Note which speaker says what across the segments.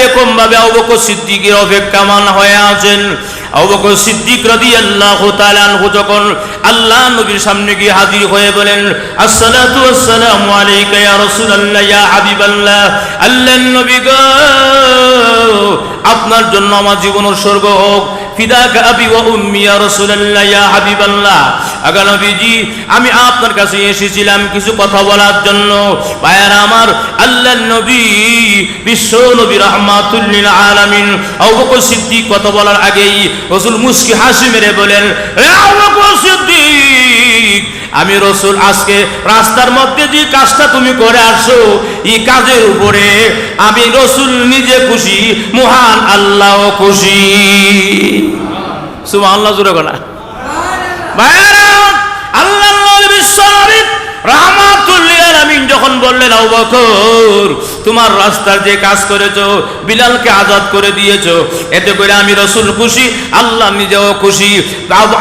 Speaker 1: এরকম ভাবে আবু বকর সিদ্দিকের অপেক্ষামান হয়ে আছেন। আবু বকর সিদ্দিক রাদিয়াল্লাহু তাআলা আনহু যখন আল্লাহ নবীর সামনে গিয়ে হাজির হয়ে বলেন, আসসালাতু ওয়াসসালামু আলাইকা ইয়া রাসূলুল্লাহ ইয়া হাবিবাল্লাহ, আল্লাহর নবী গো, আপনার জন্য আমার জীবন উৎসর্গ হোক, ফিদাকা আবি ওয়া উম্মি ইয়া রাসূলুল্লাহ ইয়া হাবিবাল্লাহ। আগা নবীজি, আমি আপনার কাছে এসেছিলাম কিছু কথা বলার জন্য। ভাইয়ারা আমার, আল্লাহর নবী বিশ্ব নবী রাহমাতুল লিল আলামিন আবু বকর সিদ্দিক কথা বলার আগেই রাসূল মুস্কি হাসি মেরে বলেন, হে আবু বকর সিদ্দিক, আমি রাসূল আজকে রাস্তার মধ্যে যে কাজটা তুমি করে আসছো, এই কাজের উপরে আমি রাসূল নিজে খুশি, মহান আল্লাহ খুশি। সুবহানাল্লাহ, জোরে বলা। ভাইরা, আল্লাহর নবী বিশ্ব নবী রাহমাতুল লিল আলামিন যখন বললেন, আবু বকর, তোমার রাস্তার যে কাজ করেছো, বিলালকে আজাদ করে দিয়েছো, এতে করে আমি রাসূল খুশি, আল্লাহ নিজেও খুশি।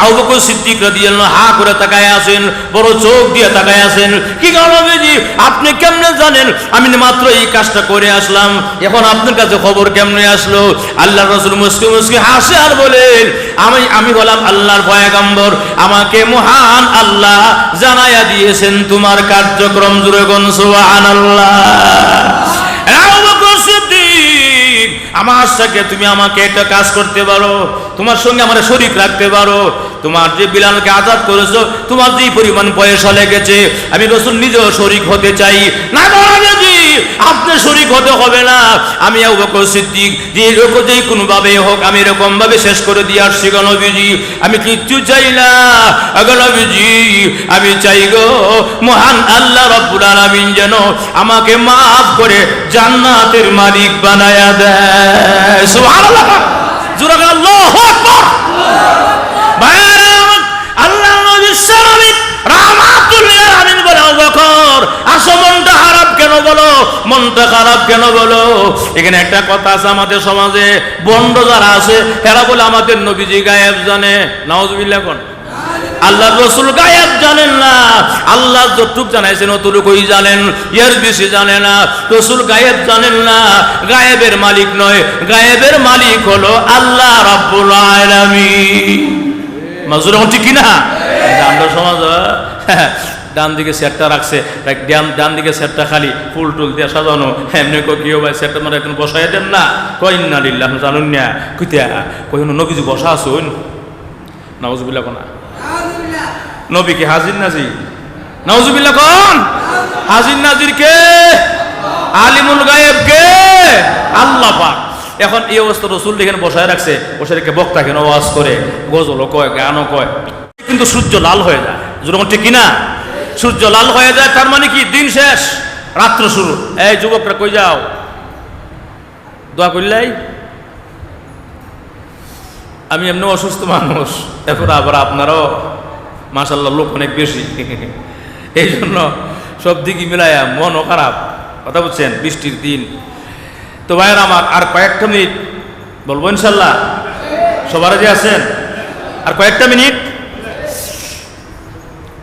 Speaker 1: আবু বকর সিদ্দিক রাদিয়াল্লাহু হা করে তাকায় আছেন, বড় চোখ দিয়ে তাকায় আছেন। কি নবীজি, আপনি কেমনে জানেন আমি মাত্র এই কাজটা করে আসলাম, এখন আপনার কাছে খবর কেমনে আসলো? আল্লাহর রাসূল মুস্কি মুস্কি হাসে আর বলেন, আমি হলাম আল্লাহর পয়গম্বর, আমাকে মহান আল্লাহ জানায়া দিয়েছেন তোমার কার্যক্রম। জোরে বলুন সুবহানাল্লাহ। আবু বকর সিদ্দিক, আমার সাথে তুমি আমাকে একটা কাজ করতে পারো, তোমার সঙ্গে আমার শরীক রাখতে পারো। তোমার যে বিলালকে আজাদ করেছো, তোমার যে পরিমাণ পয়সা লেগেছে, আমি রাসূল নিজেও শরীক হতে চাই। না নবীজি, আপনি শরীক হতে হবে না, আমি আবু বকর সিদ্দিক যে কোনো ভাবে হোক আমি এরকম ভাবে শেষ করে দিয়ে আসছি গো নবীজি। আমি কিচ্ছু চাই না গো নবীজি, আমি চাই গো মহান আল্লাহ রাব্বুল আলামিন যেন আমাকে মাফ করে জান্নাতের মালিক বানায়া দেয়। সুবহানাল্লাহ, জোরে বলেন আল্লাহু আকবার। আল্লাহ নবী সাল্লাল্লাহু রাহমাতুল লিল আলামিন বলে, আবু বকর, আসো, মনটা খারাপ কেন বলো, মনটা খারাপ কেন বলো? এখানে একটা কথা আছে আমাদের সমাজে, বন্ড যারা আছে এরা বলে আমাদের নবীজি গায়েব জানে। নাউজুবিল্লাহ কোন? আল্লাহর রাসূল গায়েব জানেন না, আল্লাহ যতটুকু জানাইছেন অতটুকুই জানেন, এর বেশি জানে না। রাসূল গায়েব জানেন না, গায়েবের মালিক নয়, গায়েবের মালিক হলো আল্লাহ রাব্বুল আলামিন। মাজুর হচ্ছে কিনা? আমরা সমাজ ডান দিকে সেটটা রাখছে, ডান দিকে সেটটা খালি ফুল টুল দিয়ে সাজানো, এমনি কেউ ভাই সেটটা মানে এখন বসাই দেন না, কই না লিল্লাহ জানুন না, কইতা কই নবীজি বসা আসুন। নাউজুবিল্লাহ কোন? নবী কি হাজির নাজির? নাউজুবিল্লাহ কোন? হাজির নাজির কে? আলিমুল গায়েব কে? আল্লাহ পাক। এখন এই অবস্থা রাসূল এখানে বসায় রাখছে, বসে রেখে বক্তা কেন ওয়াজ করে, গজলও কয়, গানও কয়, কিন্তু সূর্য লাল হয়ে যায়। যেরকম ঠিক কিনা? সূর্য লাল হয়ে যায়, তার মানে কি দিন শেষ, রাত্র শুরু। এই যুবকরা কই যাও? দোয়া করলাই। আমি এমনি অসুস্থ মানুষ, এখন আবার আপনারাও মাশাআল্লাহ লোক অনেক বেশি, এই জন্য সব দিকই মিলাইয়া মনও খারাপ। কথা বুঝছেন? বৃষ্টির দিন তো। ভাইয়ের আমার, আর কয়েকটা মিনিট বলবো ইনশাল্লাহ। সবার যে আছেন আর কয়েকটা মিনিট,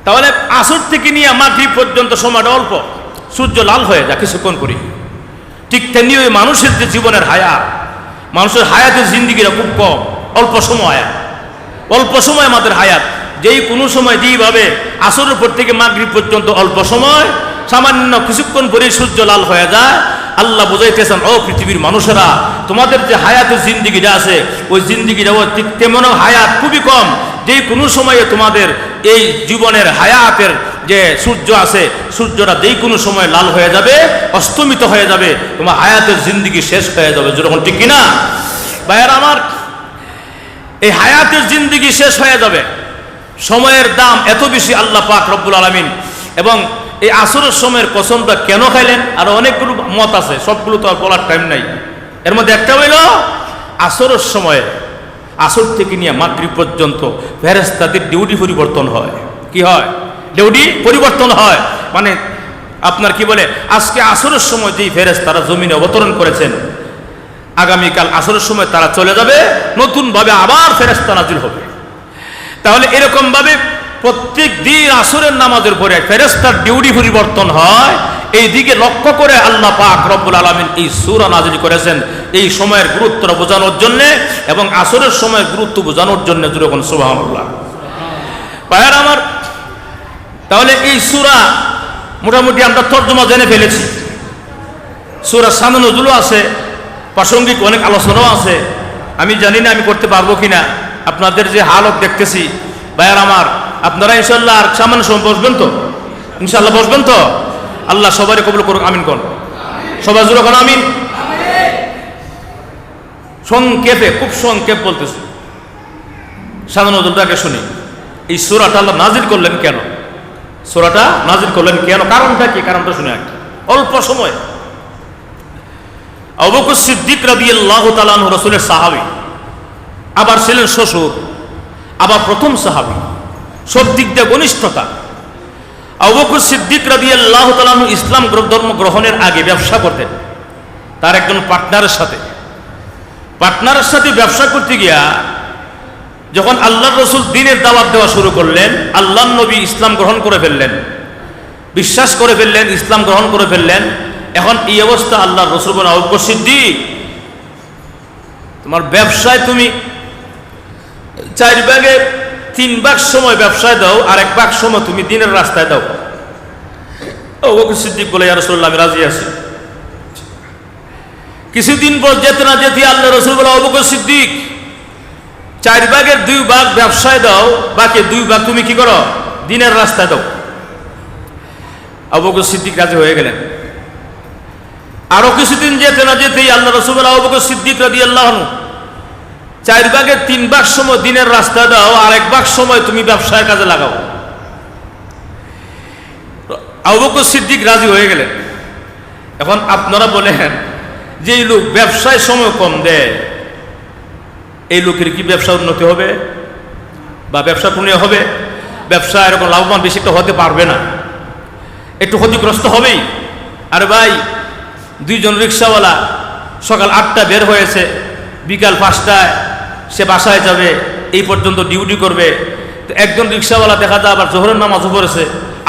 Speaker 1: তাহলে আসর থেকে নিয়ে মাগরিব পর্যন্ত সময়টা অল্প, সূর্য লাল হয়ে যায় কিছুক্ষণ করি। ঠিক তেমনি ওই মানুষের যে জীবনের হায়াত, মানুষের হায়াতের জিন্দিগিটা খুব কম, অল্প সময়, অল্প সময় আমাদের হায়াত। যেই কোনো সময় যেইভাবে আসরের পর থেকে মাগরিব পর্যন্ত অল্প সময়, সামান্য কিছুক্ষণ পরে সূর্য লাল হয়ে যায়। আল্লাহ বুঝাইতেছেন, ও পৃথিবীর মানুষেরা, তোমাদের যে হায়াতের জিন্দিগিটা আছে, ওই জিন্দিগিটা ঠিক তেমন হায়াত খুবই কম। যেই কোনো সময়ে তোমাদের এই জীবনের হায়াতের যে সূর্য আছে, সূর্যটা যেই কোনো সময় লাল হয়ে যাবে, অস্তমিত হয়ে যাবে, তোমার হায়াতের জিন্দিগি শেষ হয়ে যাবে। যেরকম ঠিক কিনা? ভাইয়ের আমার, এই হায়াতের জিন্দিগি শেষ হয়ে যাবে, সময়ের দাম এত বেশি আল্লাহ পাক রব্বুল আলামিন। এবং এই আসরের সময়ের কসমটা কেন খাইলেন, আর অনেকগুলো মত আছে, সবগুলো তো আর বলার টাইম নাই। এর মধ্যে একটা হইল, আসরের সময়ে, আসর থেকে নিয়ে মাগরিব পর্যন্ত ফেরেশতাদের ডিউটি পরিবর্তন হয়। কি হয়? ডিউটি পরিবর্তন হয়। মানে আপনার কি বলে, আজকে আসরের সময় যেই ফেরেশতারা জমিনে অবতরণ করেছেন, আগামীকাল আসরের সময় তারা চলে যাবে, নতুনভাবে আবার ফেরেশতা নাজিল হবে। তাহলে এরকম ভাবে প্রত্যেক দিন আসরের নামাজের পরে ফেরেশতার ডিউটি পরিবর্তন হয়। এই দিকে লক্ষ্য করে আল্লাহ পাক রব্বুল আলামিন এই সূরা নাজিল করেছেন, এই সময়ের গুরুত্বটা বোঝানোর জন্যে এবং আসরের সময়ের গুরুত্ব বোঝানোর জন্য যেরকম সুবহানাল্লাহ। ভাইয়ার আমার, তাহলে এই সূরা মোটামুটি আমরা তর্জমা জেনে ফেলেছি। সূরা শান নজুলও আছে, প্রাসঙ্গিক অনেক আলোচনাও আছে। আমি জানি না আমি করতে পারবো কিনা, আপনাদের যে হালত দেখতেছি। ভাইয়ার আমার, আপনারা ইনশাল্লাহ আর সামান্য সময় বসবেন তো? ইনশাল্লাহ বসবেন তো? আল্লাহ সবারই কবুল করুক, আমিন কোন। সবাই জুড়ে কোন আমিন। সংক্ষেপে, খুব সংক্ষেপ বলতেছি, শান নজুলটাকে শুনি। এই সূরাটা আল্লাহ নাজিল করলেন কেন? সূরাটা নাজিল করলেন কেন? কারণটা কি? কারণটা শুনে একটা অল্প সময়। আবু বকর সিদ্দিক রাদিয়াল্লাহু তাআলা আনহু রাসূলের সাহাবী, আবার ছিলেন শ্বশুর, আবার প্রথম সাহাবী, সব দিক দিয়ে ঘনিষ্ঠতা। আবু বকর সিদ্দিক রাদিয়াল্লাহু তাআলা আনহু ইসলাম ধর্ম গ্রহণের আগে ব্যবসা করতেন তার একজন পার্টনারের সাথে ব্যবসা করতে গিয়া যখন আল্লাহর রাসূল দ্বীনের দাওয়াত দেওয়া শুরু করলেন, আল্লাহর নবী ইসলাম গ্রহণ করে ফেললেন, বিশ্বাস করে ফেললেন, ইসলাম গ্রহণ করে ফেললেন। এখন এই অবস্থা আল্লাহর রাসূল বলেন, আবু বকর সিদ্দিক, তোমার ব্যবসায় তুমি 4 ভাগে 3 ভাগ সময় ব্যবসায় দাও, আর 1 ভাগ সময় তুমি দ্বীনের রাস্তায় দাও। আবু বকর সিদ্দিক বলে, ইয়া রাসূলুল্লাহ, আমি রাজি আছি। কিছুদিন পর যেতে না যেতে আল্লাহ রাসূল বলে, আবু বকর সিদ্দিক, 4 ভাগের 2 ভাগ ব্যবসায় দাও, বাকি 2 ভাগ তুমি কি করো? দ্বীনের রাস্তায় দাও। আবু বকর সিদ্দিক রাজি হয়ে গেলেন। আরো কিছুদিন যেতে না যেতেই আল্লাহ রাসূল বলে, আবু বকর সিদ্দিক রাদিয়াল্লাহু আনহু, 4 ভাগের 3 ভাগ সময় দ্বীনের রাস্তায় দাও, আর 1 ভাগ সময় তুমি ব্যবসায়ের কাজে লাগাও। আবু বকর সিদ্দিক রাজি হয়ে গেলেন। এখন আপনারা বলেন যে এই লোক ব্যবসায় সময় কম দেয়, এই লোকের কি ব্যবসা উন্নতি হবে বা ব্যবসা পুণ্য হবে? ব্যবসা এরকম লাভবান বেশি তো হতে পারবে না, একটু ক্ষতিগ্রস্ত হবেই। আরে ভাই, 2 জন রিক্সাওয়ালা সকাল 8টায় বের হয়েছে, বিকাল 5টায় সে বাসায় যাবে, এই পর্যন্ত ডিউটি করবে। তো একজন রিক্সাওয়ালা দেখা যায় আবার জোহরের নামাজও পড়েছে,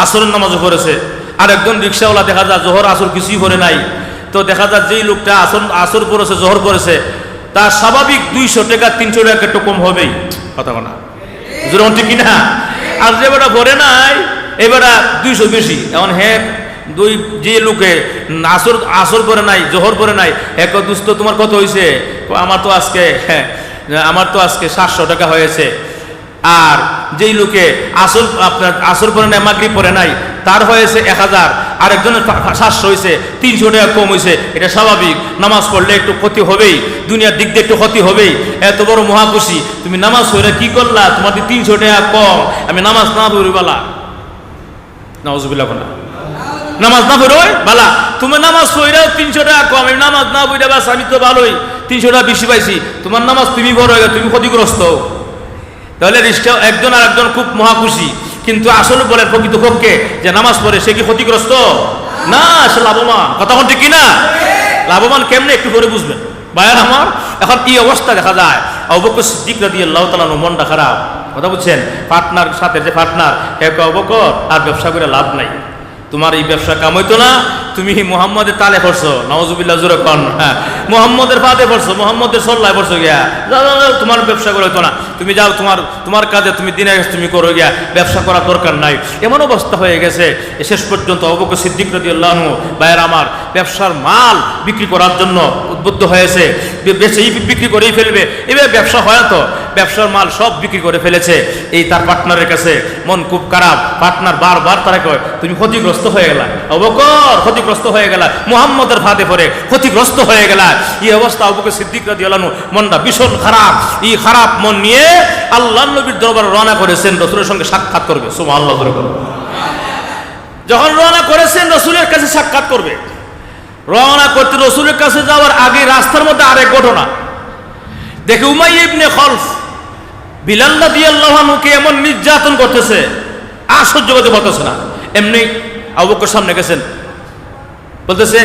Speaker 1: আসরের নামাজও পড়েছে, আর একজন রিক্সাওয়ালা দেখা যায় জোহর আসর কিছুই করে নাই। তো দেখা যায় যেই লোকটা আসর পড়েছে, জোহর পড়েছে, তার স্বাভাবিক 200 টাকা 300 টাকা একটু কম হবেই। কথা বলা যেরকম ঠিক কিনা? আর যে বেটা ভরে নাই, এবারে 200 বেশি। এখন হ্যাঁ, যে লোকে আসর পরে নাই, জোহর পরে নাই, এক দুস্থ তোমার কত হয়েছে? আমার তো আজকে 700 টাকা হয়েছে। আর যেই লোকে আসর পরে নাই, মাগরিব পরে নাই, তার হয়েছে 1000, আর একজনের 700 হয়েছে, 300 টাকা কম হয়েছে। এটা স্বাভাবিক, নামাজ পড়লে একটু ক্ষতি হবেই, দুনিয়ার দিক দিয়ে একটু ক্ষতি হবেই। এত বড় মহাখুশি, তুমি নামাজ পড়ে কি করলা? তোমাদের 300 টাকা কম, আমি নামাজ না পড়ি বালা। নাউজুবিল্লাহ, নামাজ না পড়ো বালা, তুমি নামাজ পড়াও 300 টাকা কম, আমি নামাজ না পড়া বাস, আমি তো ভালোই 300 টাকা বেশি পাইছি। তোমার নামাজ তুমি বড় হয়ে গেল, তুমি ক্ষতিগ্রস্ত। তাহলে রিক্সা একজন আর একজন খুব মহাখুশি, কিন্তু আসলে বলে প্রকৃতপক্ষে যে নামাজ পড়ে সে কি ক্ষতিগ্রস্ত? না, সে লাভবান। কথা বলতে কি না? লাভবান কেমনে একটু করে বুঝবেন ভাইয়ার আমার। এখন কি অবস্থা দেখা যায়, আবু বকর সিদ্দিক রাদিয়াল্লাহু তাআলা আনহু মনটা খারাপ। কথা বুঝছেন? পার্টনার সাথে যে পার্টনার, আবু বকর, আর ব্যবসা করে লাভ নাই, তোমার এই ব্যবসা কাম হইতো না, তুমি মুহাম্মদের তালে পড়ছো, নাউজুবিল্লাহ জোরে কোন। হ্যাঁ, মুহাম্মদের ফাঁদে পড়ছো, মুহাম্মদের সল্লায় পড়ছো গিয়া, তোমার ব্যবসা করে হইতো না, তুমি যাও তোমার কাজে তুমি দিনে তুমি করো গিয়া, ব্যবসা করার দরকার নাই। এমন অবস্থা হয়ে গেছে শেষ পর্যন্ত আবু বকর সিদ্দিক রাদিয়াল্লাহু আনহু ভাইয়ের আমার ব্যবসার মাল বিক্রি করার জন্য উদ্বুদ্ধ হয়েছে, বিক্রি করেই ফেলবে। এবার ব্যবসা হয় তো, ব্যবসার মাল সব বিক্রি করে ফেলেছে। এই তার পার্টনারের কাছে মন খুব খারাপ। পার্টনার বারবার তারা কয়, তুমি ক্ষতিগ্রস্ত হয়ে গেলা আবু বকর, ক্ষতিগ্রস্ত হয়ে গেলা, মুহাম্মদের ফাঁদে পড়ে ক্ষতিগ্রস্ত হয়ে গেলা। এই অবস্থা আবু বকর সিদ্দিক রাদিয়াল্লাহু আনহু মনটা ভীষণ খারাপ। এই খারাপ মন নিয়ে আল্লাহর নবীর দরবারে রওনা করেছেন, রাসূলের সঙ্গে সাক্ষাৎ করবে। সুবহানাল্লাহ। যখন রওনা করেছেন রাসূলের কাছে সাক্ষাৎ করবে, রওনা করতে রাসূলের কাছে যাওয়ার আগে রাস্তার মধ্যে আরেক ঘটনা দেখে, উমাইয়া ইবনে খলফ বিলাল রাদিয়াল্লাহু আনহুকে এমন নির্যাতন করতেছে, আর সহ্য করতে পারতেছে না। এমনি আবু বকর সামনে গেছেন, বলতেছে,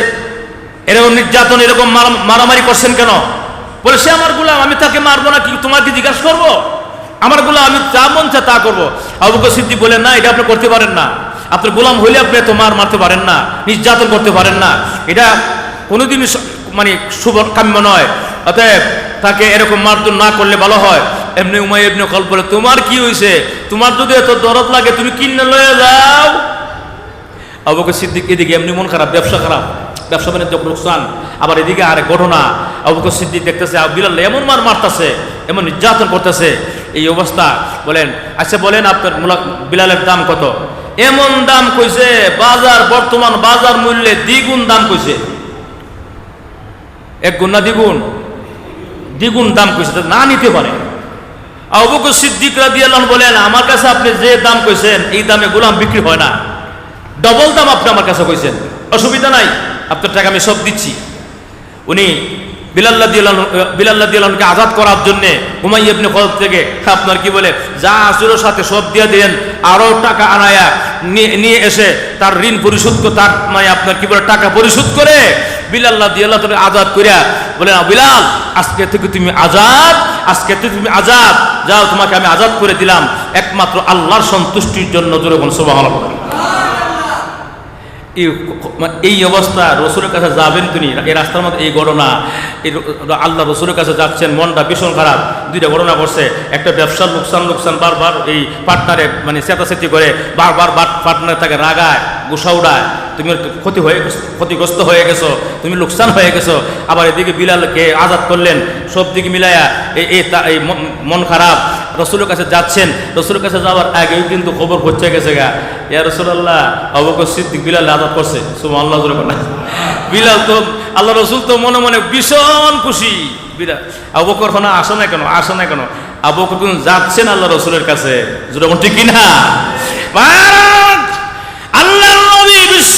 Speaker 1: এরকম নির্যাতন, এরকম মারামারি করছেন কেন? বলে, সে আমার গোলাম, আমি তাকে মারবো না, কি তোমাকে জিজ্ঞাসা করবো? আমার গোলাম, আমি যা মন চায় তা করবো। আবু বকর সিদ্দিক বলেন, না, এটা আপনি করতে পারেন না। আপনার গোলাম হইলে আপনি তো মারতে পারেন না, নির্যাতন করতে পারেন না। এটা মানে শুভ কাম্য নয়, অতএব তাকে এরকম মারধর না করলে ভালো হয়। এমনি উমাইয়া ইবনে খালদ বলে, তোমার কি হয়েছে? তোমার যদি এত দরদ লাগে তুমি কিনে লয়ে যাও। আবু বকর সিদ্দিক এদিকে এমনি মন খারাপ, ব্যবসা খারাপ, ব্যবসা বাণিজ্য লোকসান, আবার এদিকে আরেক ঘটনা। আবু বকর সিদ্দিক দেখতেছে বিলাল এমন মারতেছে, এমন নির্যাতন করতেছে। এই অবস্থা বলেন, আচ্ছা বলেন আপনার বিলালের দাম কত? এমন দাম কইছে বাজার, বর্তমান বাজার মূল্যে দ্বিগুণ দাম কইছে। এক গুণ না দ্বিগুণ? দ্বিগুণ দাম কইছে, না নিতে পারে। আবু বকর সিদ্দিক রাদিয়াল্লাহু আনহু বলেন, আমার কাছে আপনি যে দাম কইছেন এই দামে গোলাম বিক্রি হয় না, ডবল দাম আপনি আমার কাছে কইছেন, অসুবিধা নাই, আপনার টাকা আমি সব দিচ্ছি। উনি বিলাল রাদিয়াল্লাহু আনহুকে আজাদ করার জন্য উমাইয়া ইবনে খালদ থেকে আপনার কি বলে যা আসল সাথে সব দিয়ে দেন, আরো টাকা আনায়া নিয়ে এসে তার ঋণ পরিশোধ করে, তার মানে আপনার কি বলে টাকা পরিশোধ করে বিলাল রাদিয়াল্লাহু আনহু আজাদ করিয়া বলেন, বিলাল আজকে থেকে তুমি আজাদ, আজকে থেকে তুমি আজাদ, যাও তোমাকে আমি আজাদ করে দিলাম একমাত্র আল্লাহর সন্তুষ্টির জন্য। জোরে বলুন সুবহানাল্লাহ। এই অবস্থা রসুলের কাছে যাবেন তিনি, এই রাস্তার মধ্যে এই ঘটনা, এই আল্লাহ রসুলের কাছে যাচ্ছেন, মনটা ভীষণ খারাপ। দুইটা ঘটনা করছে, একটা ব্যবসার লোকসান বারবার এই পার্টনারে মানে চেতাচেতি করে, বারবার পার্টনার তাকে রাগায়, গুসা উড়ায়, তুমি ক্ষতিগ্রস্ত হয়ে গেছো, তুমি লোকসান হয়ে গেছো। আবার এদিকে বিলালকে আজাদ করলেন, সব দিকে মিলাইয়া এই মন খারাপ। রসুলের কাছে যাচ্ছেন, রসুলের কাছে যাওয়ার আগেও কিন্তু খবর পৌঁছে গেছে গা, ইয়া রাসূলুল্লাহ আবু বকর সিদ্দিক বিলাল আজাদ করছে। সুবহানাল্লাহ। বিলাল তো আল্লাহ রসুল তো মনে মনে ভীষণ খুশি। বিলাল আবু বকর আসে না কেন? আবু বকর কিন্তু যাচ্ছেন আল্লাহ রসুলের কাছে, যেটা ঠিক কিনা? আল্লাহ নবী বিশ্ব